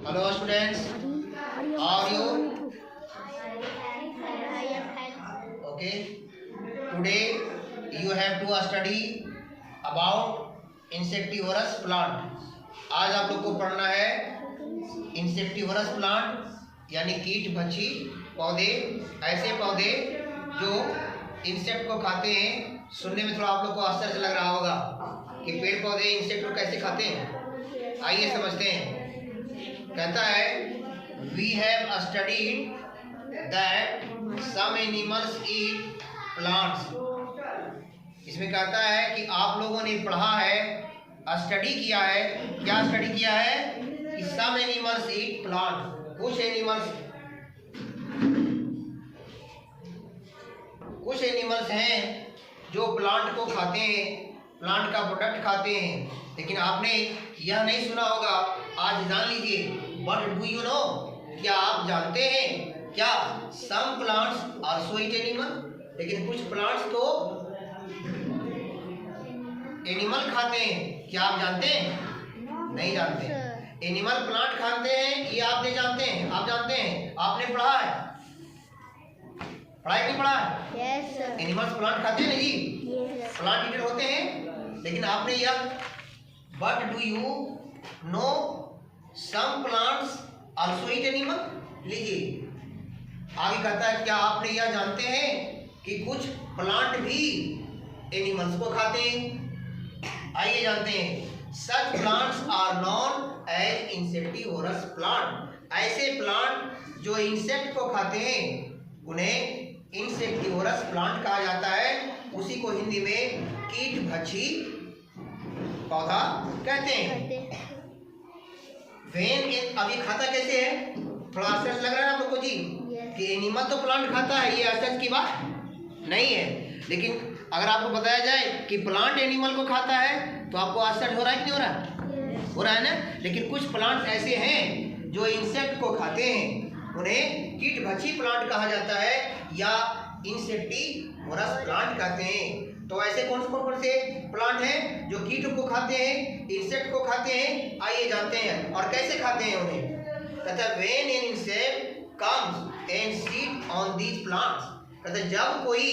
Hello students, how are you? Okay, today you have to study about insectivorous plant. आज आप लोग को पढ़ना है इंसेक्टिवरस प्लांट यानी कीट भक्षी पौधे, ऐसे पौधे जो इंसेक्ट को खाते हैं। सुनने में थोड़ा आप लोग को आश्चर्य लग रहा होगा कि पेड़ पौधे इंसेक्ट को कैसे खाते हैं। आइए समझते हैं। कहता है we have studied that some animals eat plants. इसमें कहता है कि आप लोगों ने पढ़ा है, स्टडी किया है। क्या स्टडी किया है कि सम एनिमल्स ईट प्लांट, कुछ एनिमल्स हैं जो प्लांट को खाते हैं, प्लांट का प्रोडक्ट खाते हैं। लेकिन आपने यह नहीं सुना होगा, आज जान लीजिए। बट डू यू नो, क्या आप जानते हैं क्या सम प्लांट्स आल्सो ईट एनिमल, लेकिन कुछ प्लांट्स तो एनिमल खाते हैं। क्या आप जानते हैं? नहीं जानते। एनिमल प्लांट खाते हैं ये आप नहीं जानते हैं। आप जानते हैं, आपने पढ़ा है, पढ़ा है नहीं पढ़ा है? Yes, sir. एनिमल्स प्लांट खाते हैं जी, Yes. प्लांट ईटर होते हैं। लेकिन आपने यह but do you know some plants also eat animal. लीजिए आगे कहता है क्या आपने यह जानते हैं कि कुछ प्लांट भी एनिमल्स को खाते हैं। आइए जानते हैं। Such plants are known as insectivorous plant. ऐसे प्लांट जो इंसेक्ट को खाते हैं उन्हें इंसेक्टिवोरस प्लांट कहा जाता है। उसी को हिंदी में कीट भक्षी पौधा कहते हैं। वेन अब ये खाता कैसे है? थोड़ा आश्चर्य लग रहा है आप लोग को जी कि एनिमल तो प्लांट खाता है, ये आश्चर्य की बात नहीं है। लेकिन अगर आपको बताया जाए कि प्लांट एनिमल को खाता है तो आपको आश्चर्य हो रहा है कि नहीं हो रहा है? हो रहा है ना। लेकिन कुछ प्लांट ऐसे हैं जो इंसेक्ट को खाते हैं, उन्हें कीट भक्षी प्लांट कहा जाता है या इंसेक्टिवोरस प्लांट कहते हैं। तो ऐसे कौन से प्लांट हैं जो कीट को खाते हैं, इंसेक्ट को खाते हैं? आइए जानते हैं। और कैसे खाते हैं उन्हें? कहता है when an insect comes and seat on these plants. कहता है जब कोई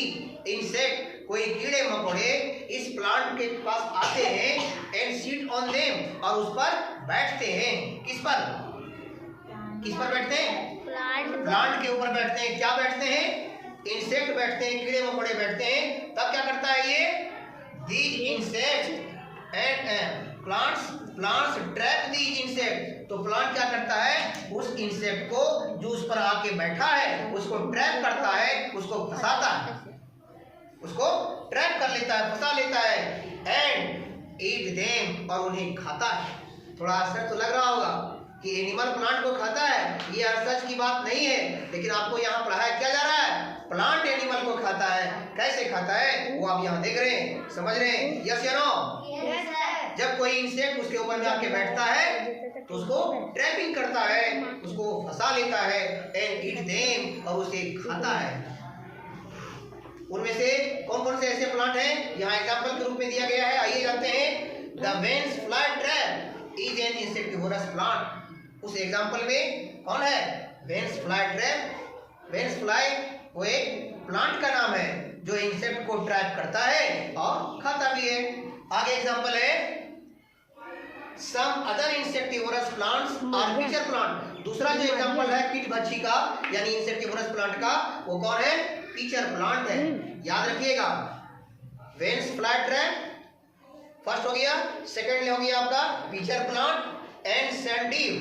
इंसेक्ट, कोई कीड़े मकोड़े इस प्लांट के पास आते हैं एंड सीट ऑन देम, और उस पर बैठते हैं। किस पर बैठते हैं? प्लांट के ऊपर बैठते हैं। क्या बैठते हैं? इंसेक्ट बैठते हैं, कीड़े मकोड़े बैठते हैं। तब क्या करता है ये? These insect and plants trap these insect. तो प्लांट क्या करता है? उस इंसेक्ट को जो उस पर आके बैठा है उसको ट्रैप करता है, उसको फंसाता है, उसको ट्रैप कर लेता है, फंसा लेता है। एंड ईट देम, और उन्हें खाता है। थोड़ा आश्चर्य तो लग रहा होगा कि एनिमल प्लांट को खाता है, ये आश्चर्य की बात नहीं है। लेकिन आपको यहाँ पढ़ाया क्या जा रहा है? प्लांट एनिमल को खाता है। कैसे खाता है वो आप यहाँ देख रहे हैं, समझ रहे हैं? यस या नो? Yes, sir. जब कोई इंसेक्ट उसके ऊपर में आके बैठता है तो उसको ट्रैपिंग करता है, उसको फंसा लेता है। एंड ईट देम, और उसे खाता है। उनमें से कौन से ऐसे प्लांट हैं यहाँ एग्जांपल के रूप में दिया गया है? आइए जानते हैं। The veins fly trap is an insectivorous plant. उस एग्जांपल में कौन है? Veins fly trap. Veins fly वो एक प्लांट का नाम है जो इंसेक्ट को ट्रैप करता है और खाता भी है। आगे एग्जांपल है some other insectivorous plants are pitcher plant. दूसरा जो एग्जांपल है कीट भक्षी का यानी इंसेक्टिवोरस प्लांट का, वो कौन है? पिचर प्लांट है। याद रखिएगा, वेन्स फ्लाई ट्रैप फर्स्ट हो गया, सेकंड हो गया आपका pitcher plant and sundew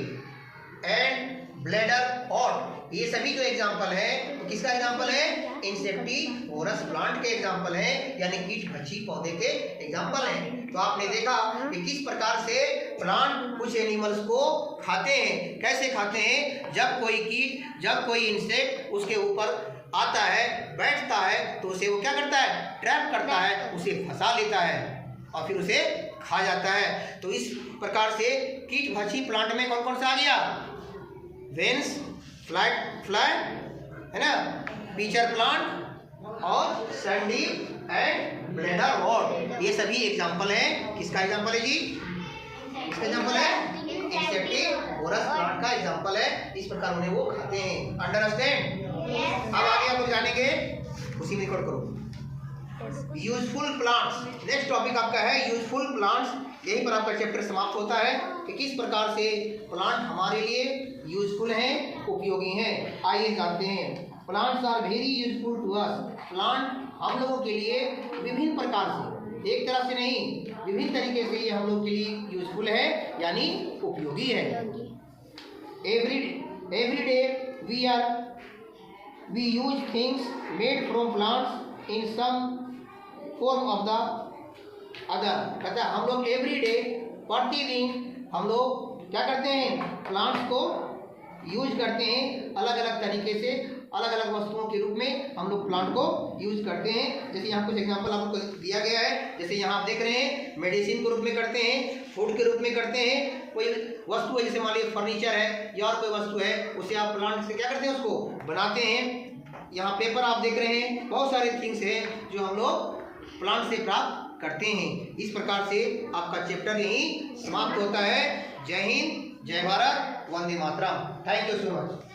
and bladderwort. ये सभी जो एग्जांपल है तो किसका एग्जांपल है? इंसेक्टिवोरस प्लांट के एग्जांपल है, यानी कीट भक्षी पौधे के एग्जांपल हैं। तो आपने देखा कि किस प्रकार से प्लांट कुछ एनिमल्स को खाते हैं। कैसे खाते हैं? जब कोई कीट, जब कोई इंसेक्ट उसके ऊपर आता है, बैठता है, तो उसे वो क्या करता है? ट्रैप करता है, उसे फंसा लेता है और फिर उसे खा जाता है। तो इस प्रकार से कीट भक्षी प्लांट में कौन सा आ गया? वेन्स फ्लाई है ना, पिचर प्लांट और सैंडीव एंड ब्लेडर वॉट। ये सभी एग्जांपल हैं। किसका एग्जांपल है जी? किसका एग्जांपल है? इंसेक्टिवोरस प्लांट का एग्जाम्पल है, इस प्रकार उन्हें वो खाते हैं। अंडरस्टैंड? अब आगे आप लोग जानेंगे, उसी में रिकॉर्ड करो। यूजफुल प्लांट्स, नेक्स्ट टॉपिक आपका है यूजफुल प्लांट्स। यहीं पर आपका चैप्टर समाप्त होता है कि किस प्रकार से प्लांट हमारे लिए यूजफुल हैं, उपयोगी हैं। आइए जानते हैं। Plants are very useful to us. Plant हम लोगों के लिए विभिन्न प्रकार से, एक तरह से नहीं, विभिन्न तरीके से ये हम लोग के लिए यूजफुल है, यानी उपयोगी है। Every day we use things made from plants in some form of the other. कहता है हम लोग एवरी डे, प्रतिदिन हम लोग क्या करते हैं, प्लांट्स को यूज करते हैं अलग अलग तरीके से, अलग अलग वस्तुओं के रूप में हम लोग प्लांट को यूज करते हैं। जैसे यहाँ कुछ एग्जांपल आपको दिया गया है, जैसे यहाँ आप देख रहे हैं मेडिसिन के रूप में करते हैं, फूड के रूप में करते हैं। कोई वस्तु है, जैसे मान लीजिए फर्नीचर है या और कोई वस्तु है, उसे आप प्लांट से क्या करते हैं, उसको बनाते हैं। यहाँ पेपर आप देख रहे हैं, बहुत सारे थिंग्स हैं जो हम लोग प्लांट से प्राप्त करते हैं। इस प्रकार से आपका चैप्टर यहीं समाप्त होता है। जय हिंद, जय भारत, वंदे मातरम। Thank you so much.